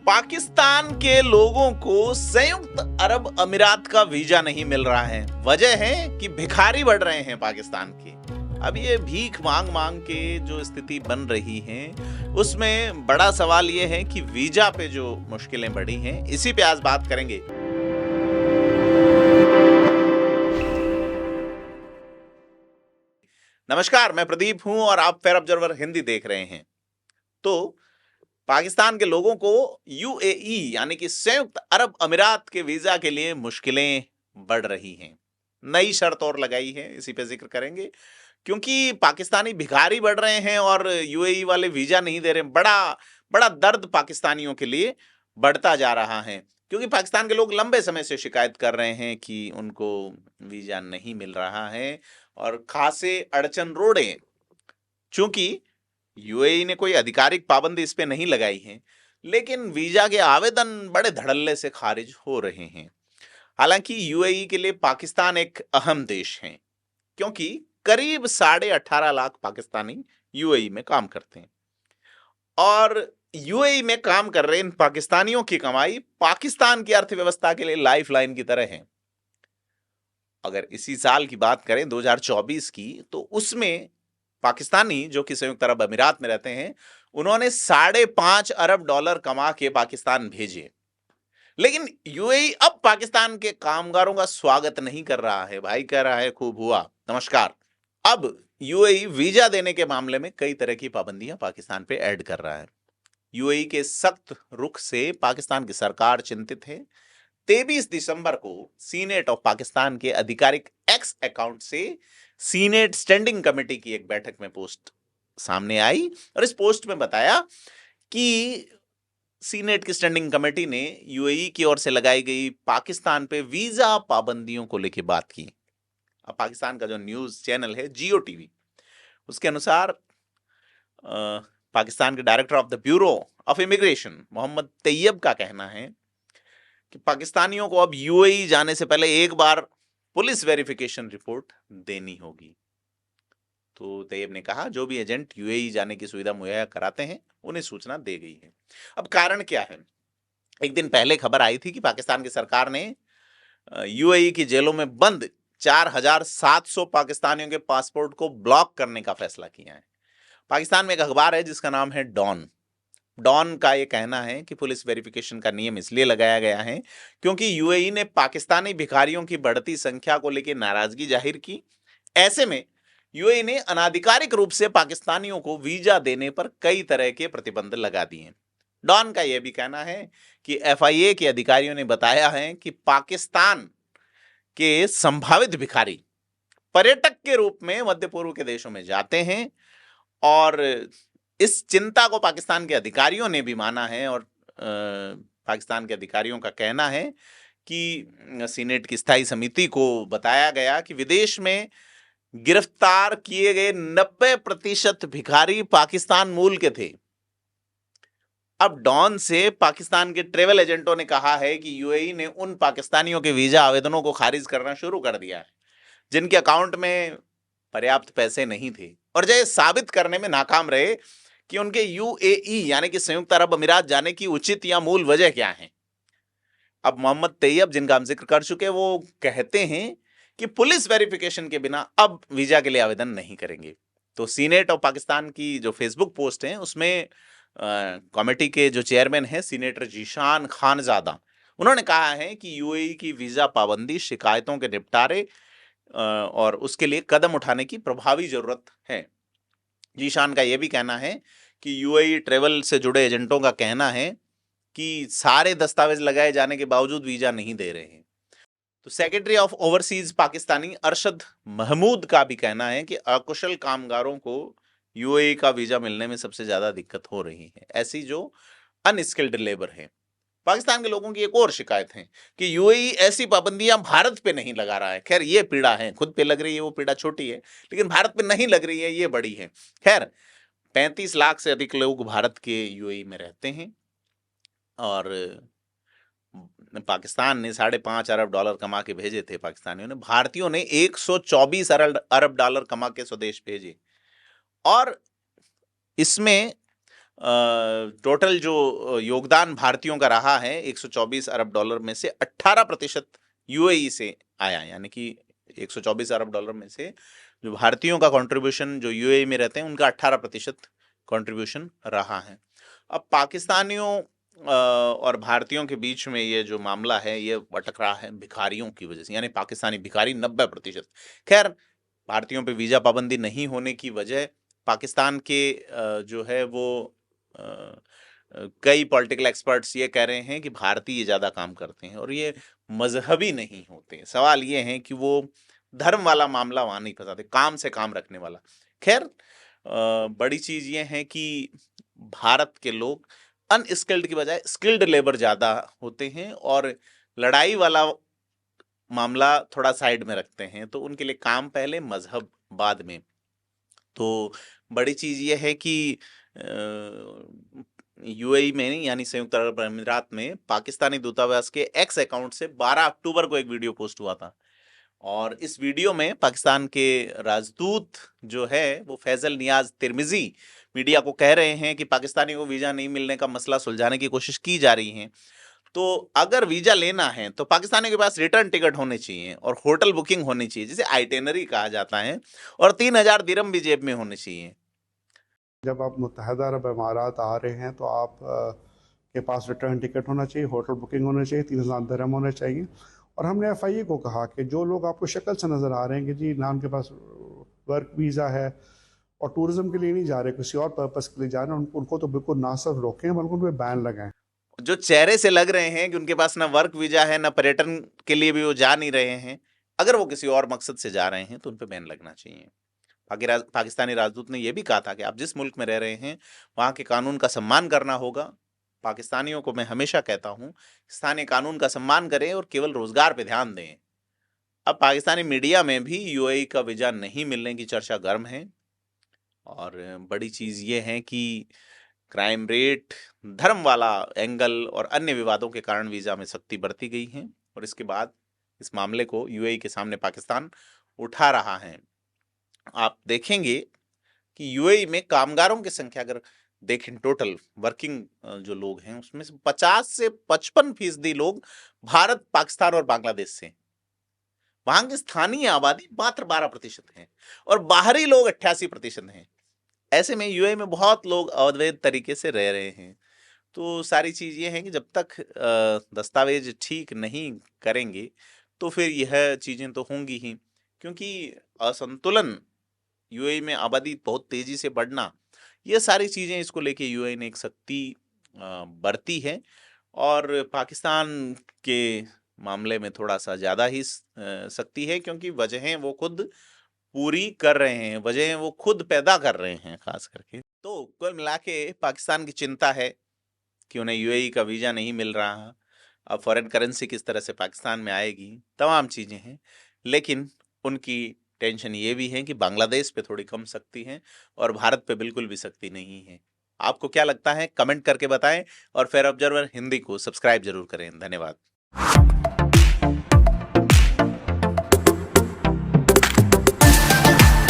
पाकिस्तान के लोगों को संयुक्त अरब अमीरात का वीजा नहीं मिल रहा है। वजह है कि भिखारी बढ़ रहे हैं पाकिस्तान के। अब ये भीख मांग मांग के जो स्थिति बन रही है, उसमें बड़ा सवाल ये है कि वीजा पे जो मुश्किलें बढ़ी हैं, इसी पे आज बात करेंगे। नमस्कार, मैं प्रदीप हूं और आप फेयर ऑब्जर्वर हिंदी देख रहे हैं। तो पाकिस्तान के लोगों को यूएई यानी कि संयुक्त अरब अमीरात के वीजा के लिए मुश्किलें बढ़ रही हैं। नई शर्त और लगाई है, इसी पे जिक्र करेंगे, क्योंकि पाकिस्तानी भिखारी बढ़ रहे हैं और यूएई वाले वीजा नहीं दे रहे। बड़ा बड़ा दर्द पाकिस्तानियों के लिए बढ़ता जा रहा है, क्योंकि पाकिस्तान के लोग लंबे समय से शिकायत कर रहे हैं कि उनको वीजा नहीं मिल रहा है और खासे अड़चन रोड़े। चूंकि यूएई ने कोई आधिकारिक पाबंदी इस पे नहीं लगाई है, लेकिन वीजा के आवेदन बड़े धड़ल्ले से खारिज हो रहे हैं। हालांकि यूएई के लिए पाकिस्तान एक अहम देश है, क्योंकि करीब 18.5 लाख पाकिस्तानी यूएई में काम करते हैं और यूएई में काम कर रहे इन पाकिस्तानियों की कमाई पाकिस्तान की अर्थव्यवस्था के लिए लाइफलाइन की तरह है। अगर इसी साल की बात करें 2024 की, तो उसमें पाकिस्तानी जो कि संयुक्त अरब अमीरात में रहते हैं, उन्होंने $5.5 अरब कमा के पाकिस्तान भेजे। लेकिन यूएई अब पाकिस्तान के कामगारों का स्वागत नहीं कर रहा है। भाई कह रहा है खूब हुआ, नमस्कार। अब यूएई वीजा देने के मामले में कई तरह की पाबंदियां पाकिस्तान पे ऐड कर रहा है। यूएई के सख्त रुख से पाकिस्तान की सरकार चिंतित है। 23 दिसंबर को सीनेट ऑफ पाकिस्तान के आधिकारिक एक्स अकाउंट से सीनेट स्टैंडिंग कमेटी की एक बैठक में पोस्ट सामने आई और इस पोस्ट में बताया कि सीनेट की स्टैंडिंग कमेटी ने यूएई की ओर से लगाई गई पाकिस्तान पे वीजा पाबंदियों को लेकर बात की। अब पाकिस्तान का जो न्यूज चैनल है जियो टीवी, उसके अनुसार पाकिस्तान के director of the bureau of immigration Mohammad Tayyab का कहना है कि पाकिस्तानियों को अब यूएई जाने से पहले एक बार पुलिस वेरिफिकेशन रिपोर्ट देनी होगी। तो तैयब ने कहा, जो भी एजेंट यूएई जाने की सुविधा मुहैया कराते हैं, उन्हें सूचना दे गई है। अब कारण क्या है? एक दिन पहले खबर आई थी कि पाकिस्तान की सरकार ने यूएई की जेलों में बंद 4,700 पाकिस्तानियों के पासपोर्ट को ब्लॉक करने का फैसला किया है। पाकिस्तान में एक अखबार है जिसका नाम है डॉन का ये कहना है कि पुलिस वेरिफिकेशन का नियम इसलिए लगाया गया है क्योंकि यूएई ने पाकिस्तानी भिखारियों की बढ़ती संख्या को लेकर नाराजगी जाहिर की। ऐसे में यूएई ने अनाधिकारिक रूप से पाकिस्तानियों को वीजा देने पर कई तरह के प्रतिबंध लगा दिए। डॉन का यह भी कहना है कि एफआईए के अधिकारियों ने बताया है कि पाकिस्तान के संभावित भिखारी पर्यटक के रूप में मध्य पूर्व के देशों में जाते हैं और इस चिंता को पाकिस्तान के अधिकारियों ने भी माना है और पाकिस्तान के अधिकारियों का कहना है कि सीनेट की स्थायी समिति को बताया गया कि विदेश में गिरफ्तार किए गए 90% भिखारी पाकिस्तान मूल के थे। अब डॉन से पाकिस्तान के ट्रेवल एजेंटों ने कहा है कि यूएई ने उन पाकिस्तानियों के वीजा आवेदनों को खारिज करना शुरू कर दिया है जिनके अकाउंट में पर्याप्त पैसे नहीं थे और जो साबित करने में नाकाम रहे कि उनके यूएई यानी कि संयुक्त अरब अमीरात जाने की उचित या मूल वजह क्या है। अब मोहम्मद तैयब, जिनका हम जिक्र कर चुके, वो कहते हैं कि पुलिस वेरिफिकेशन के बिना अब वीजा के लिए आवेदन नहीं करेंगे। तो सीनेट ऑफ पाकिस्तान की जो फेसबुक पोस्ट है, उसमें कमेटी के जो चेयरमैन हैं सीनेटर जीशान खानजादा, उन्होंने कहा है कि यूएई की वीजा पाबंदी शिकायतों के निपटारे और उसके लिए कदम उठाने की प्रभावी जरूरत है। जीशान का यह भी कहना है कि यूएई ट्रेवल से जुड़े एजेंटों का कहना है कि सारे दस्तावेज लगाए जाने के बावजूद वीजा नहीं दे रहे हैं। तो secretary of overseas Pakistani Arshad Mahmood का भी कहना है कि अकुशल कामगारों को यूएई का वीजा मिलने में सबसे ज्यादा दिक्कत हो रही है, ऐसी जो अनस्किल्ड लेबर है। पाकिस्तान के लोगों की एक और शिकायत है कि यूएई ऐसी पाबंदियां भारत पे नहीं लगा रहा है। खैर, ये पीड़ा है, खुद पे लग रही है, वो पीड़ा छोटी है, लेकिन भारत पे नहीं लग रही है, ये बड़ी है। खैर, 35 लाख से अधिक लोग भारत के यूएई में रहते हैं और पाकिस्तान ने $5.5 अरब कमा के भेजे थे पाकिस्तानियों ने। भारतीयों ने $124 अरब कमा के स्वदेश भेजे और इसमें टोटल जो योगदान भारतीयों का रहा है 124 अरब डॉलर में से 18% यूएई से आया, यानी कि 124 अरब डॉलर में से जो भारतीयों का कंट्रीब्यूशन जो यूएई में रहते हैं उनका 18% कंट्रीब्यूशन रहा है। अब पाकिस्तानियों और भारतीयों के बीच में ये जो मामला है ये भटक रहा है भिखारियों की वजह से, यानी पाकिस्तानी भिखारी 90%। खैर, भारतीयों पे वीजा पाबंदी नहीं होने की वजह पाकिस्तान के जो है वो कई पॉलिटिकल एक्सपर्ट्स ये कह रहे हैं कि भारतीय ज़्यादा काम करते हैं और ये मजहबी नहीं होते। सवाल ये है कि वो धर्म वाला मामला वहाँ नहीं फंसाते, काम से काम रखने वाला। खैर, बड़ी चीज़ ये है कि भारत के लोग अनस्किल्ड की बजाय स्किल्ड लेबर ज़्यादा होते हैं और लड़ाई वाला मामला थोड़ा साइड में रखते हैं, तो उनके लिए काम पहले मजहब बाद में। तो बड़ी चीज़ ये है कि यूएई में यानी संयुक्त अरब अमीरात में पाकिस्तानी दूतावास के एक्स अकाउंट से 12 अक्टूबर को एक वीडियो पोस्ट हुआ था और इस वीडियो में पाकिस्तान के राजदूत जो है वो फैजल नियाज तिरमिजी मीडिया को कह रहे हैं कि पाकिस्तानी को वीज़ा नहीं मिलने का मसला सुलझाने की कोशिश की जा रही है। तो अगर वीज़ा लेना है तो पाकिस्तानी के पास रिटर्न टिकट होने चाहिए और होटल बुकिंग होनी चाहिए जिसे आइटिनरी कहा जाता है, और 3000 दिरहम भी जेब में होने चाहिए। जब आप मुत्तहदा अरब अमारात आ रहे हैं तो आप के पास रिटर्न टिकट होना चाहिए, होटल बुकिंग होना चाहिए, 3000 दिरहम होने चाहिए। और हमने एफआईए को कहा कि जो लोग आपको शक्ल से नज़र आ रहे हैं कि जी ना उनके पास वर्क वीज़ा है और टूरिज्म के लिए नहीं जा रहे, किसी और पर्पस के लिए जा रहे हैं, उनको तो बिल्कुल ना सिर्फ रोकें बल्कि उन पर बैन लगाएं। जो चेहरे से लग रहे हैं कि उनके पास ना वर्क वीजा है ना पर्यटन के लिए भी वो जा नहीं रहे हैं, अगर वो किसी और मकसद से जा रहे हैं तो उन पर बैन लगना चाहिए। पाकिस्तानी राजदूत ने यह भी कहा था कि आप जिस मुल्क में रह रहे हैं वहाँ के कानून का सम्मान करना होगा। पाकिस्तानियों को मैं हमेशा कहता हूँ स्थानीय कानून का सम्मान करें और केवल रोजगार पे ध्यान दें। अब पाकिस्तानी मीडिया में भी यूएई का वीजा नहीं मिलने की चर्चा गर्म है और बड़ी चीज़ ये है कि क्राइम रेट, धर्म वाला एंगल और अन्य विवादों के कारण वीज़ा में सख्ती बरती गई है और इसके बाद इस मामले को यूएई के सामने पाकिस्तान उठा रहा है। आप देखेंगे कि यूएई में कामगारों की संख्या अगर देखें, टोटल वर्किंग जो लोग हैं उसमें से 50 से 55% लोग भारत, पाकिस्तान और बांग्लादेश से। वहां की स्थानीय आबादी मात्र 12% है और बाहरी लोग 88% हैं। ऐसे में यूएई में बहुत लोग अवैध तरीके से रह रहे हैं। तो सारी चीज़ ये है कि जब तक दस्तावेज ठीक नहीं करेंगे तो फिर यह चीज़ें तो होंगी ही, क्योंकि असंतुलन, यूएई में आबादी बहुत तेजी से बढ़ना, ये सारी चीज़ें इसको लेके यूएई ने एक सख्ती बरती है और पाकिस्तान के मामले में थोड़ा सा ज़्यादा ही सख्ती है, क्योंकि वजहें वो खुद पूरी कर रहे हैं, वजहें वो खुद पैदा कर रहे हैं खास करके। तो कुल मिला के पाकिस्तान की चिंता है कि उन्हें यूएई का वीज़ा नहीं मिल रहा, अब फॉरेन करेंसी किस तरह से पाकिस्तान में आएगी, तमाम चीज़ें हैं। लेकिन उनकी टेंशन ये भी है कि बांग्लादेश पे थोड़ी कम सख्ती है और भारत पे बिल्कुल भी सख्ती नहीं है। आपको क्या लगता है कमेंट करके बताएं और फेयर ऑब्जर्वर हिंदी को सब्सक्राइब जरूर करें। धन्यवाद।